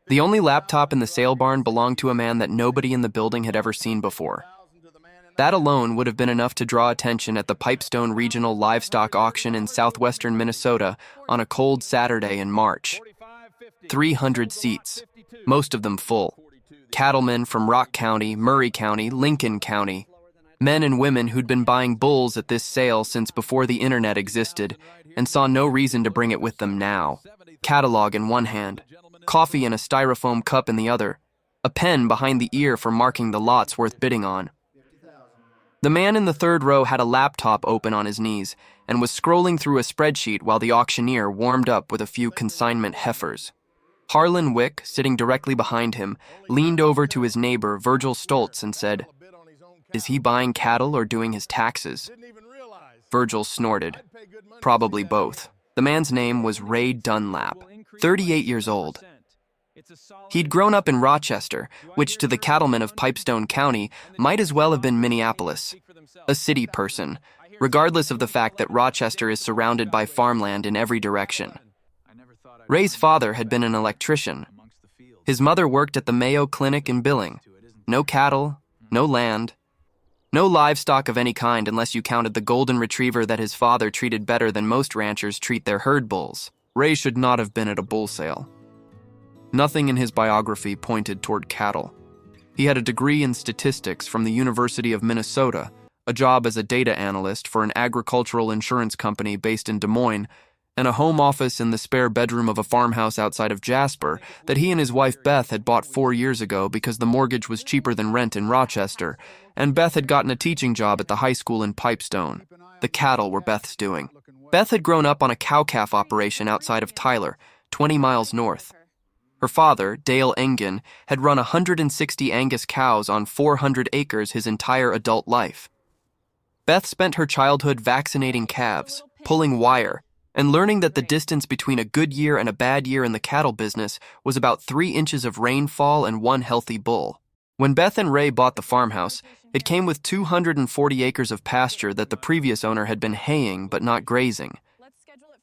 The only laptop in the sale barn belonged to a man that nobody in the building had ever seen before. That alone would have been enough to draw attention at the Pipestone Regional Livestock Auction in southwestern Minnesota on a cold Saturday in March. 300 seats, most of them full. Cattlemen from Rock County, Murray County, Lincoln County. Men and women who'd been buying bulls at this sale since before the internet existed and saw no reason to bring it with them now. Catalog in one hand, coffee in a styrofoam cup in the other, a pen behind the ear for marking the lots worth bidding on. The man in the third row had a laptop open on his knees and was scrolling through a spreadsheet while the auctioneer warmed up with a few consignment heifers. Harlan Wick, sitting directly behind him, leaned over to his neighbor, Virgil Stoltz, and said, "Is he buying cattle or doing his taxes?" Virgil snorted. Probably both. The man's name was Ray Dunlap, 38 years old. He'd grown up in Rochester, which to the cattlemen of Pipestone County might as well have been Minneapolis. A city person, regardless of the fact that Rochester is surrounded by farmland in every direction. Ray's father had been an electrician. His mother worked at the Mayo Clinic in Billing. No cattle, no land, no livestock of any kind unless you counted the golden retriever that his father treated better than most ranchers treat their herd bulls. Ray should not have been at a bull sale. Nothing in his biography pointed toward cattle. He had a degree in statistics from the University of Minnesota, a job as a data analyst for an agricultural insurance company based in Des Moines, and a home office in the spare bedroom of a farmhouse outside of Jasper that he and his wife Beth had bought 4 years ago because the mortgage was cheaper than rent in Rochester, and Beth had gotten a teaching job at the high school in Pipestone. The cattle were Beth's doing. Beth had grown up on a cow-calf operation outside of Tyler, 20 miles north. Her father, Dale Engen, had run 160 Angus cows on 400 acres his entire adult life. Beth spent her childhood vaccinating calves, pulling wire, and learning that the distance between a good year and a bad year in the cattle business was about 3 inches of rainfall and 1 healthy bull. When Beth and Ray bought the farmhouse, it came with 240 acres of pasture that the previous owner had been haying but not grazing.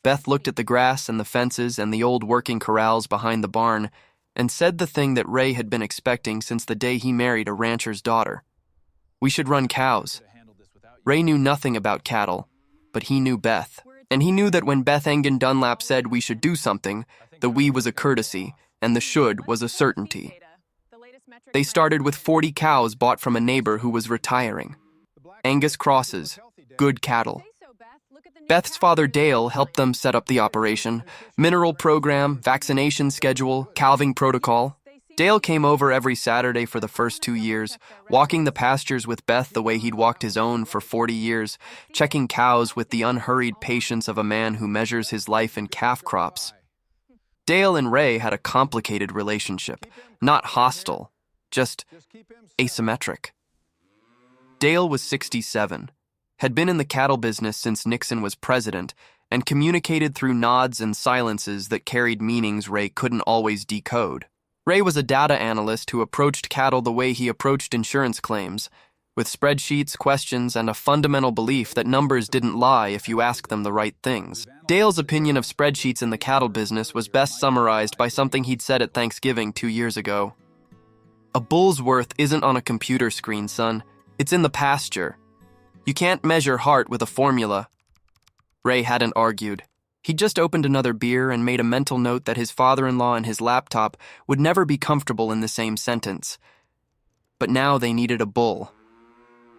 Beth looked at the grass and the fences and the old working corrals behind the barn and said the thing that Ray had been expecting since the day he married a rancher's daughter. "We should run cows." Ray knew nothing about cattle, but he knew Beth. And he knew that when Beth Engen Dunlap said we should do something, the we was a courtesy and the should was a certainty. They started with 40 cows bought from a neighbor who was retiring. Angus crosses, good cattle. Beth's father Dale helped them set up the operation, mineral program, vaccination schedule, calving protocol. Dale came over every Saturday for the first 2 years, walking the pastures with Beth the way he'd walked his own for 40 years, checking cows with the unhurried patience of a man who measures his life in calf crops. Dale and Ray had a complicated relationship, not hostile, just asymmetric. Dale was 67. Had been in the cattle business since Nixon was president, and communicated through nods and silences that carried meanings Ray couldn't always decode. Ray was a data analyst who approached cattle the way he approached insurance claims, with spreadsheets, questions, and a fundamental belief that numbers didn't lie if you asked them the right things. Dale's opinion of spreadsheets in the cattle business was best summarized by something he'd said at Thanksgiving 2 years ago. "A bull's worth isn't on a computer screen, son. It's in the pasture. You can't measure heart with a formula." Ray hadn't argued. He'd just opened another beer and made a mental note that his father-in-law and his laptop would never be comfortable in the same sentence. But now they needed a bull.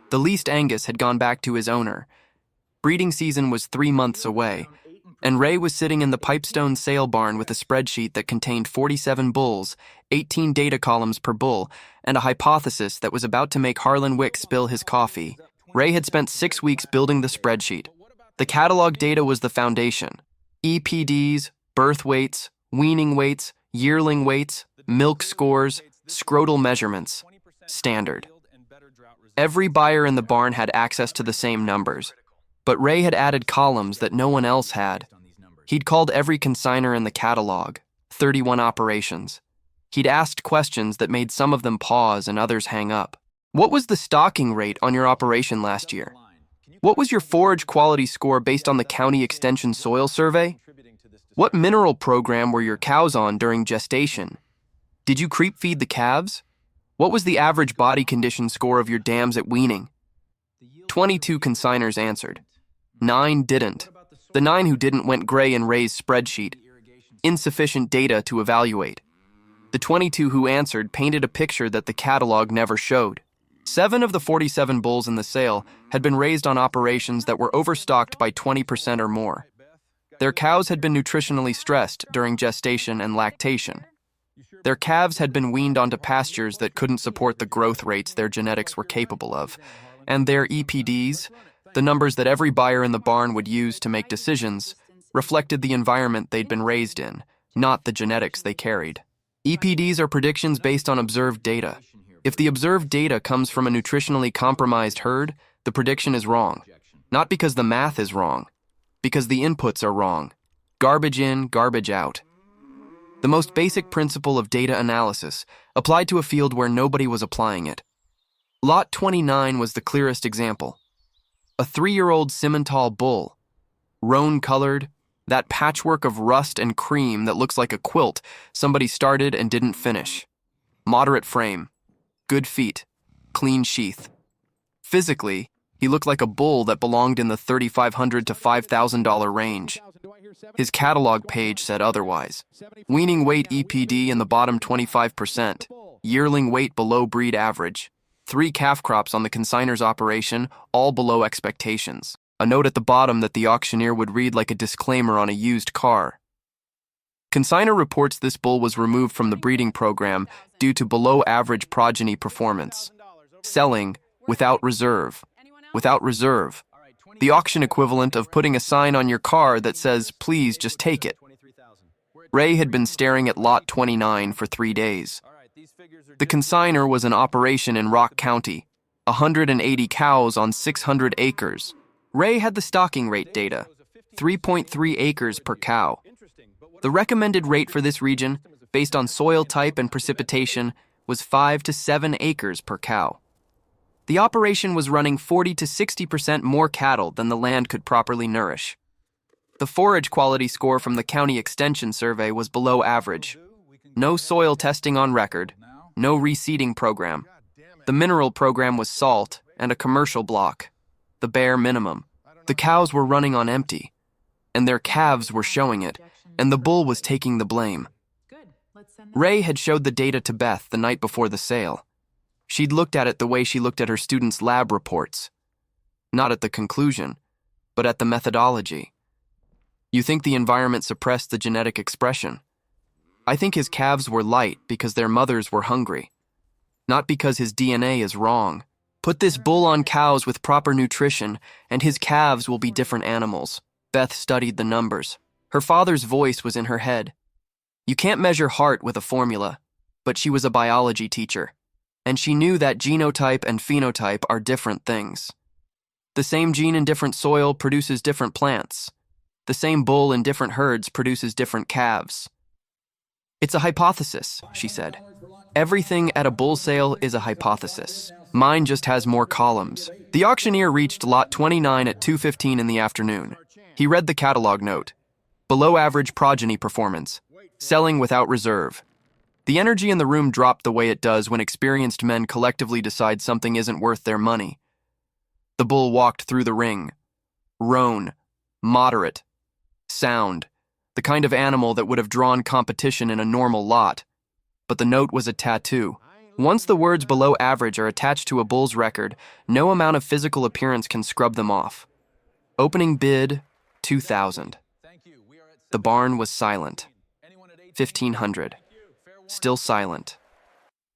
The leased Angus had gone back to his owner. Breeding season was 3 months away, and Ray was sitting in the Pipestone sale barn with a spreadsheet that contained 47 bulls, 18 data columns per bull, and a hypothesis that was about to make Harlan Wick spill his coffee. Ray had spent 6 weeks building the spreadsheet. The catalog data was the foundation. EPDs, birth weights, weaning weights, yearling weights, milk scores, scrotal measurements. Standard. Every buyer in the barn had access to the same numbers, but Ray had added columns that no one else had. He'd called every consigner in the catalog, 31 operations. He'd asked questions that made some of them pause and others hang up. What was the stocking rate on your operation last year? What was your forage quality score based on the county extension soil survey? What mineral program were your cows on during gestation? Did you creep feed the calves? What was the average body condition score of your dams at weaning? 22 consigners answered. 9 didn't. The 9 who didn't went gray in Ray's spreadsheet. Insufficient data to evaluate. The 22 who answered painted a picture that the catalog never showed. 7 of the 47 bulls in the sale had been raised on operations that were overstocked by 20% or more. Their cows had been nutritionally stressed during gestation and lactation. Their calves had been weaned onto pastures that couldn't support the growth rates their genetics were capable of. And their EPDs, the numbers that every buyer in the barn would use to make decisions, reflected the environment they'd been raised in, not the genetics they carried. EPDs are predictions based on observed data. If the observed data comes from a nutritionally compromised herd, the prediction is wrong. Not because the math is wrong, because the inputs are wrong. Garbage in, garbage out. The most basic principle of data analysis applied to a field where nobody was applying it. Lot 29 was the clearest example. A 3-year-old Simmental bull, roan-colored, that patchwork of rust and cream that looks like a quilt somebody started and didn't finish. Moderate frame, good feet, clean sheath. Physically, he looked like a bull that belonged in the $3,500 to $5,000 range. His catalog page said otherwise. Weaning weight EPD in the bottom 25%, yearling weight below breed average, 3 calf crops on the consigner's operation, all below expectations. A note at the bottom that the auctioneer would read like a disclaimer on a used car. Consigner reports this bull was removed from the breeding program due to below-average progeny performance. Selling without reserve. Without reserve. The auction equivalent of putting a sign on your car that says, "Please just take it." Ray had been staring at Lot 29 for 3 days. The consigner was an operation in Rock County, 180 cows on 600 acres. Ray had the stocking rate data, 3.3 acres per cow. The recommended rate for this region, based on soil type and precipitation, was 5 to 7 acres per cow. The operation was running 40 to 60% more cattle than the land could properly nourish. The forage quality score from the County Extension Survey was below average. No soil testing on record, no reseeding program. The mineral program was salt and a commercial block, the bare minimum. The cows were running on empty, and their calves were showing it, and the bull was taking the blame. Ray had showed the data to Beth the night before the sale. She'd looked at it the way she looked at her students' lab reports. Not at the conclusion, but at the methodology. You think the environment suppressed the genetic expression? I think his calves were light because their mothers were hungry. Not because his DNA is wrong. Put this bull on cows with proper nutrition, and his calves will be different animals. Beth studied the numbers. Her father's voice was in her head. You can't measure heart with a formula, but she was a biology teacher, and she knew that genotype and phenotype are different things. The same gene in different soil produces different plants. The same bull in different herds produces different calves. It's a hypothesis, she said. Everything at a bull sale is a hypothesis. Mine just has more columns. The auctioneer reached Lot 29 at 2:15 in the afternoon. He read the catalog note. Below average progeny performance. Selling without reserve. The energy in the room dropped the way it does when experienced men collectively decide something isn't worth their money. The bull walked through the ring. Roan. Moderate. Sound. The kind of animal that would have drawn competition in a normal lot. But the note was a tattoo. Once the words below average are attached to a bull's record, no amount of physical appearance can scrub them off. Opening bid, 2,000. The barn was silent. 1,500. Still silent.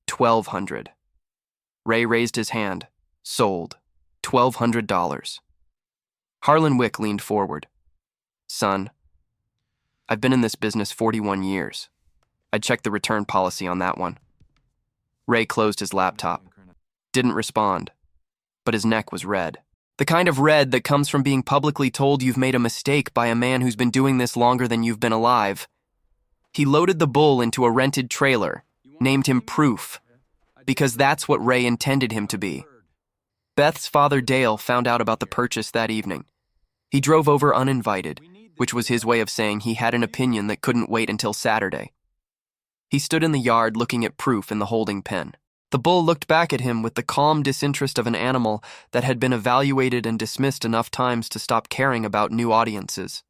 1,200. Ray raised his hand. Sold. $1,200. Harlan Wick leaned forward. Son, I've been in this business 41 years. I'd check the return policy on that one. Ray closed his laptop. Didn't respond, but his neck was red. The kind of red that comes from being publicly told you've made a mistake by a man who's been doing this longer than you've been alive. He loaded the bull into a rented trailer, named him Proof, because that's what Ray intended him to be. Beth's father Dale found out about the purchase that evening. He drove over uninvited, which was his way of saying he had an opinion that couldn't wait until Saturday. He stood in the yard looking at Proof in the holding pen. The bull looked back at him with the calm disinterest of an animal that had been evaluated and dismissed enough times to stop caring about new audiences.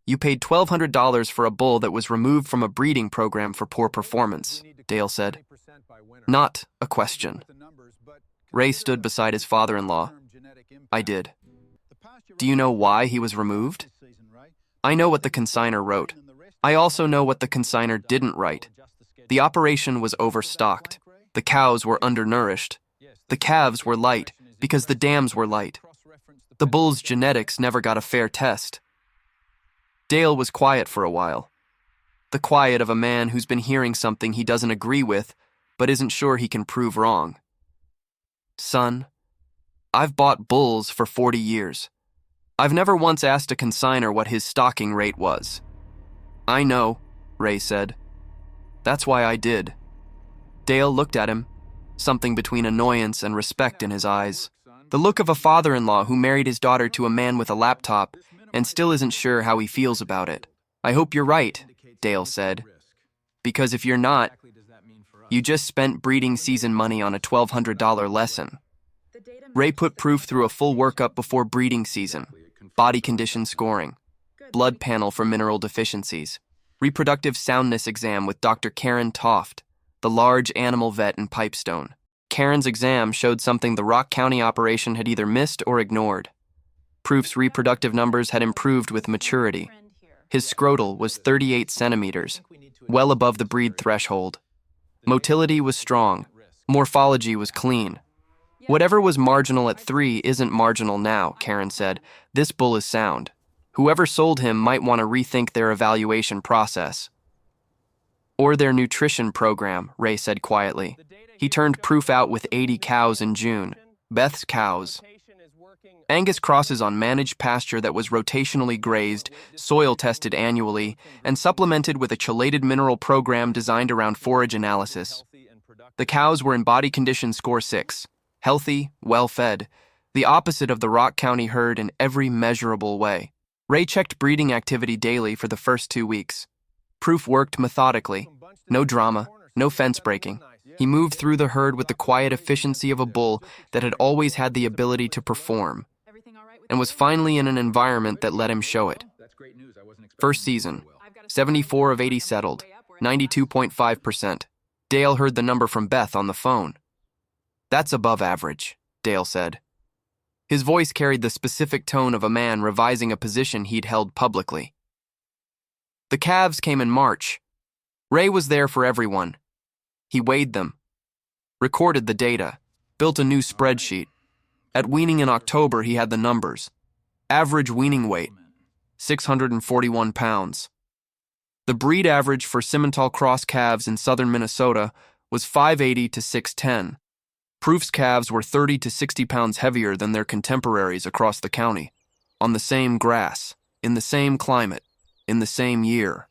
"You paid $1,200 for a bull that was removed from a breeding program for poor performance," Dale said. Not a question. Ray stood beside his father-in-law. "I did." "Do you know why he was removed?" "I know what the consigner wrote. I also know what the consigner didn't write. The operation was overstocked. The cows were undernourished. The calves were light because the dams were light. The bull's genetics never got a fair test." Dale was quiet for a while. The quiet of a man who's been hearing something he doesn't agree with, but isn't sure he can prove wrong. "Son, I've bought bulls for 40 years. I've never once asked a consigner what his stocking rate was." "I know," Ray said. "That's why I did." Dale looked at him, something between annoyance and respect in his eyes. The look of a father-in-law who married his daughter to a man with a laptop and still isn't sure how he feels about it. "I hope you're right," Dale said. "Because if you're not, you just spent breeding season money on a $1,200 lesson." Ray put Proof through a full workup before breeding season. Body condition scoring, blood panel for mineral deficiencies, reproductive soundness exam with Dr. Karen Toft, the large animal vet in Pipestone. Karen's exam showed something the Rock County operation had either missed or ignored. Proof's reproductive numbers had improved with maturity. His scrotal was 38 centimeters, well above the breed threshold. Motility was strong. Morphology was clean. "Whatever was marginal at 3 isn't marginal now," Karen said. "This bull is sound. Whoever sold him might want to rethink their evaluation process." "Or their nutrition program," Ray said quietly. He turned Proof out with 80 cows in June. Beth's cows. Angus crosses on managed pasture that was rotationally grazed, soil tested annually, and supplemented with a chelated mineral program designed around forage analysis. The cows were in body condition score 6, healthy, well-fed, the opposite of the Rock County herd in every measurable way. Ray checked breeding activity daily for the first 2 weeks. Proof worked methodically. No drama, no fence breaking. He moved through the herd with the quiet efficiency of a bull that had always had the ability to perform, and was finally in an environment that let him show it. First season, 74 of 80 settled, 92.5%. Dale heard the number from Beth on the phone. "That's above average," Dale said. His voice carried the specific tone of a man revising a position he'd held publicly. The calves came in March. Ray was there for everyone. He weighed them, recorded the data, built a new spreadsheet. At weaning in October, he had the numbers. Average weaning weight, 641 pounds. The breed average for Simmental cross calves in southern Minnesota was 580 to 610. Proof's calves were 30 to 60 pounds heavier than their contemporaries across the county, on the same grass, in the same climate, in the same year.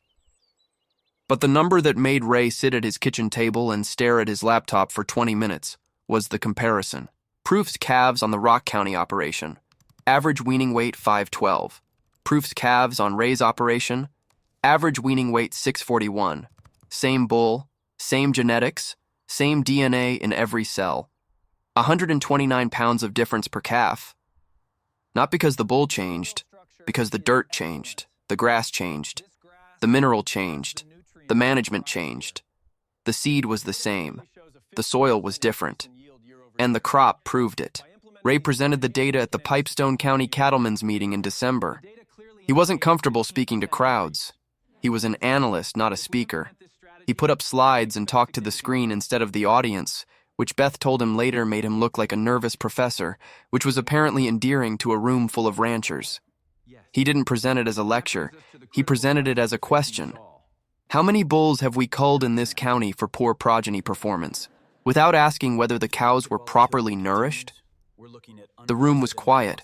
But the number that made Ray sit at his kitchen table and stare at his laptop for 20 minutes was the comparison. Proof's calves on the Rock County operation, average weaning weight 512. Proof's calves on Ray's operation, average weaning weight 641. Same bull, same genetics, same DNA in every cell. 129 pounds of difference per calf. Not because the bull changed, because the dirt changed, the grass changed, the mineral changed, the management changed. The seed was the same. The soil was different. And the crop proved it. Ray presented the data at the Pipestone County Cattlemen's meeting in December. He wasn't comfortable speaking to crowds. He was an analyst, not a speaker. He put up slides and talked to the screen instead of the audience, which Beth told him later made him look like a nervous professor, which was apparently endearing to a room full of ranchers. He didn't present it as a lecture. He presented it as a question. How many bulls have we culled in this county for poor progeny performance? Without asking whether the cows were properly nourished? The room was quiet.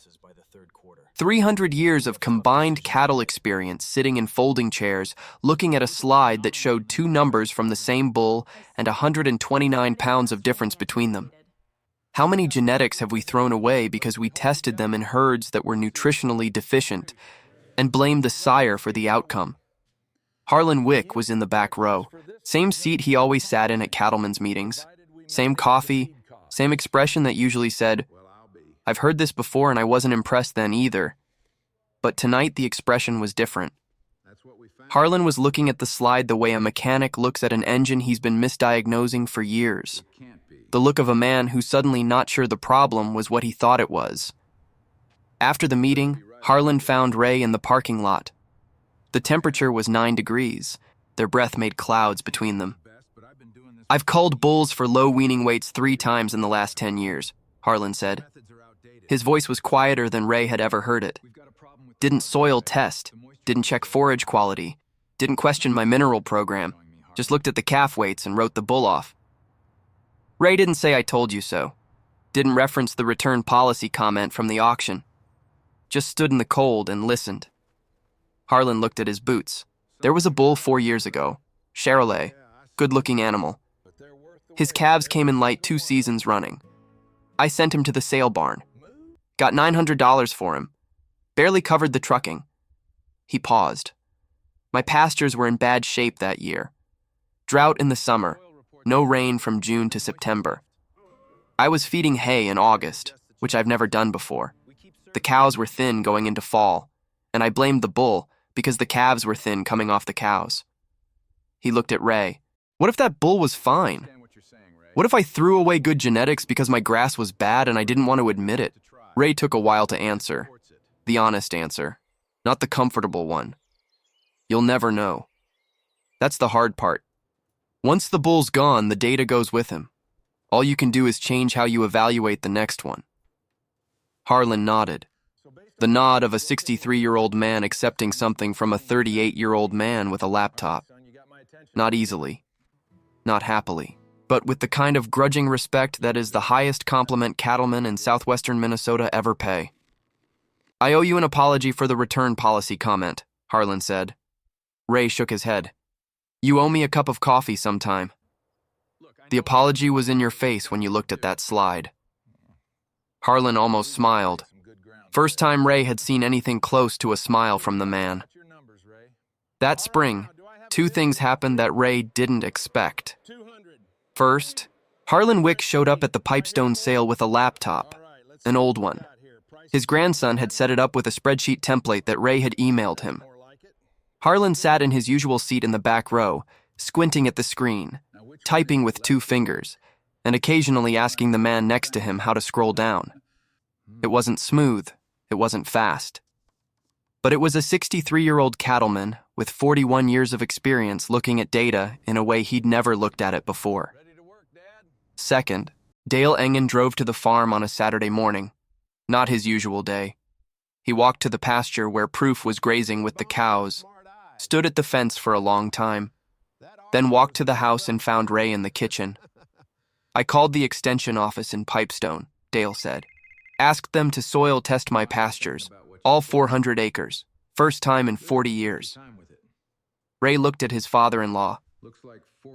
300 years of combined cattle experience sitting in folding chairs, looking at a slide that showed 2 numbers from the same bull and 129 pounds of difference between them. How many genetics have we thrown away because we tested them in herds that were nutritionally deficient and blamed the sire for the outcome? Harlan Wick was in the back row. Same seat he always sat in at cattlemen's meetings. Same coffee, same expression that usually said, "I've heard this before and I wasn't impressed then either." But tonight the expression was different. Harlan was looking at the slide the way a mechanic looks at an engine he's been misdiagnosing for years. The look of a man who's suddenly not sure the problem was what he thought it was. After the meeting, Harlan found Ray in the parking lot. The temperature was 9 degrees. Their breath made clouds between them. "I've culled bulls for low weaning weights 3 times in the last 10 years, Harlan said. His voice was quieter than Ray had ever heard it. Didn't soil test, didn't check forage quality, didn't question my mineral program, just looked at the calf weights and wrote the bull off. Ray didn't say I told you so, didn't reference the return policy comment from the auction. Just stood in the cold and listened." Harlan looked at his boots. There was a bull 4 years ago, Charolais, good-looking animal. His calves came in light 2 seasons running. I sent him to the sale barn. Got $900 for him. Barely covered the trucking. He paused. My pastures were in bad shape that year. Drought in the summer, no rain from June to September. I was feeding hay in August, which I've never done before. The cows were thin going into fall, and I blamed the bull because the calves were thin coming off the cows. He looked at Ray. What if that bull was fine? What if I threw away good genetics because my grass was bad and I didn't want to admit it? Ray took a while to answer. The honest answer, not the comfortable one. You'll never know. That's the hard part. Once the bull's gone, the data goes with him. All you can do is change how you evaluate the next one. Harlan nodded. The nod of a 63-year-old man accepting something from a 38-year-old man with a laptop. Not easily. Not happily. But with the kind of grudging respect that is the highest compliment cattlemen in southwestern Minnesota ever pay. "I owe you an apology for the return policy comment," Harlan said. Ray shook his head. "You owe me a cup of coffee sometime." The apology was in your face when you looked at that slide. Harlan almost smiled. First time Ray had seen anything close to a smile from the man. That spring, 2 things happened that Ray didn't expect. First, Harlan Wick showed up at the Pipestone sale with a laptop, an old one. His grandson had set it up with a spreadsheet template that Ray had emailed him. Harlan sat in his usual seat in the back row, squinting at the screen, typing with 2 fingers, and occasionally asking the man next to him how to scroll down. It wasn't smooth, it wasn't fast. But it was a 63-year-old cattleman with 41 years of experience looking at data in a way he'd never looked at it before. Second, Dale Engen drove to the farm on a Saturday morning. Not his usual day. He walked to the pasture where Proof was grazing with the cows, stood at the fence for a long time, then walked to the house and found Ray in the kitchen. "I called the extension office in Pipestone," Dale said. "Asked them to soil test my pastures, all 400 acres, first time in 40 years. Ray looked at his father-in-law,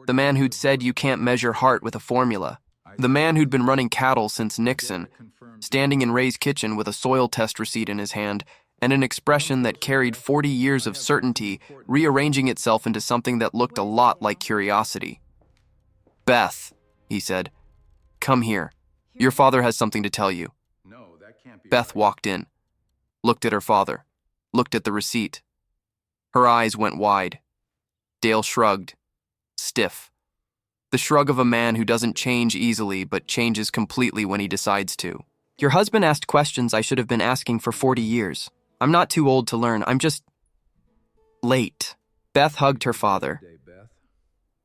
the man who'd said you can't measure heart with a formula, the man who'd been running cattle since Nixon, standing in Ray's kitchen with a soil test receipt in his hand and an expression that carried 40 years of certainty rearranging itself into something that looked a lot like curiosity. "Beth," he said, "come here. Your father has something to tell you." Beth walked in, looked at her father, looked at the receipt. Her eyes went wide. Dale shrugged, stiff. The shrug of a man who doesn't change easily but changes completely when he decides to. "Your husband asked questions I should have been asking for 40 years. I'm not too old to learn, I'm just late." Beth hugged her father.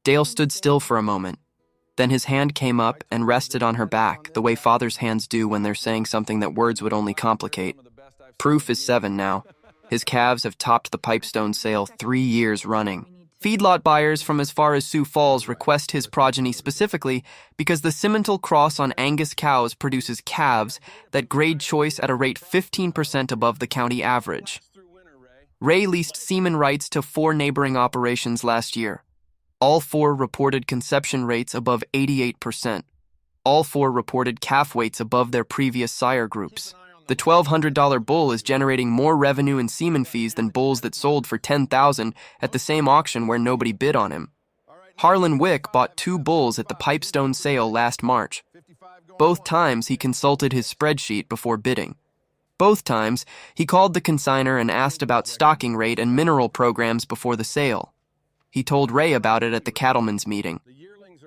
Dale stood still for a moment. Then his hand came up and rested on her back, the way fathers' hands do when they're saying something that words would only complicate. Proof is 7 now. His calves have topped the Pipestone sale 3 years running. Feedlot buyers from as far as Sioux Falls request his progeny specifically because the Simmental cross on Angus cows produces calves that grade choice at a rate 15% above the county average. Ray leased semen rights to 4 neighboring operations last year. All 4 reported conception rates above 88%. All 4 reported calf weights above their previous sire groups. The $1,200 bull is generating more revenue and semen fees than bulls that sold for $10,000 at the same auction where nobody bid on him. Harlan Wick bought 2 bulls at the Pipestone sale last March. Both times he consulted his spreadsheet before bidding. Both times he called the consigner and asked about stocking rate and mineral programs before the sale. He told Ray about it at the cattlemen's meeting.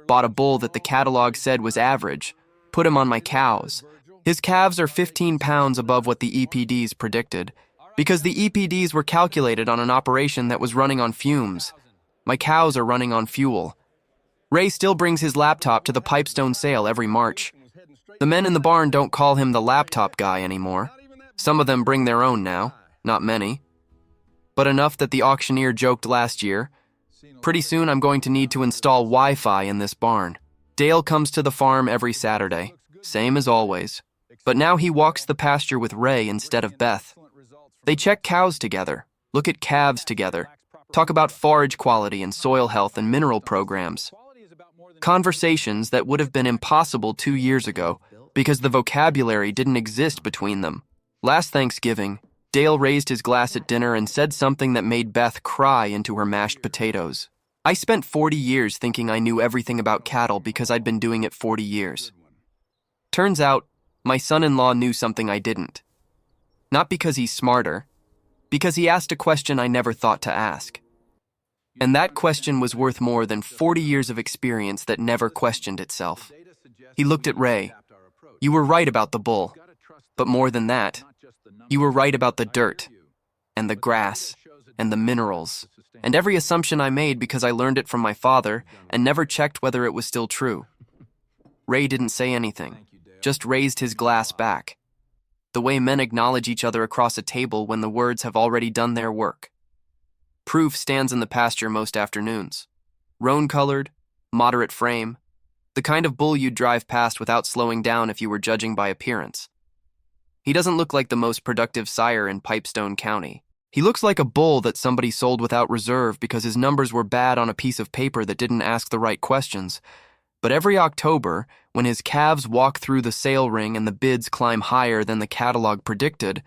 Bought a bull that the catalog said was average. Put him on my cows. His calves are 15 pounds above what the EPDs predicted, because the EPDs were calculated on an operation that was running on fumes. My cows are running on fuel. Ray still brings his laptop to the Pipestone sale every March. The men in the barn don't call him the laptop guy anymore. Some of them bring their own now, not many. But enough that the auctioneer joked last year. Pretty soon I'm going to need to install Wi-Fi in this barn. Dale comes to the farm every Saturday, same as always. But now he walks the pasture with Ray instead of Beth. They check cows together, look at calves together, talk about forage quality and soil health and mineral programs. Conversations that would have been impossible 2 years ago because the vocabulary didn't exist between them. Last Thanksgiving, Dale raised his glass at dinner and said something that made Beth cry into her mashed potatoes. I spent 40 years thinking I knew everything about cattle because I'd been doing it 40 years. Turns out, my son-in-law knew something I didn't. Not because he's smarter, because he asked a question I never thought to ask. And that question was worth more than 40 years of experience that never questioned itself. He looked at Ray. You were right about the bull. But more than that, you were right about the dirt, and the grass, and the minerals, and every assumption I made because I learned it from my father and never checked whether it was still true. Ray didn't say anything, just raised his glass back. The way men acknowledge each other across a table when the words have already done their work. Proof stands in the pasture most afternoons. Roan-colored, moderate frame, the kind of bull you'd drive past without slowing down if you were judging by appearance. He doesn't look like the most productive sire in Pipestone County. He looks like a bull that somebody sold without reserve because his numbers were bad on a piece of paper that didn't ask the right questions. But every October, when his calves walk through the sale ring and the bids climb higher than the catalog predicted,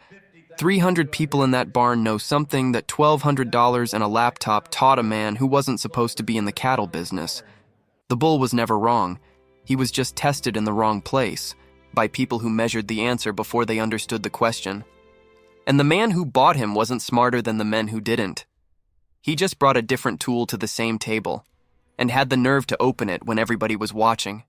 300 people in that barn know something that $1,200 and a laptop taught a man who wasn't supposed to be in the cattle business. The bull was never wrong. He was just tested in the wrong place, by people who measured the answer before they understood the question. And the man who bought him wasn't smarter than the men who didn't. He just brought a different tool to the same table, and had the nerve to open it when everybody was watching.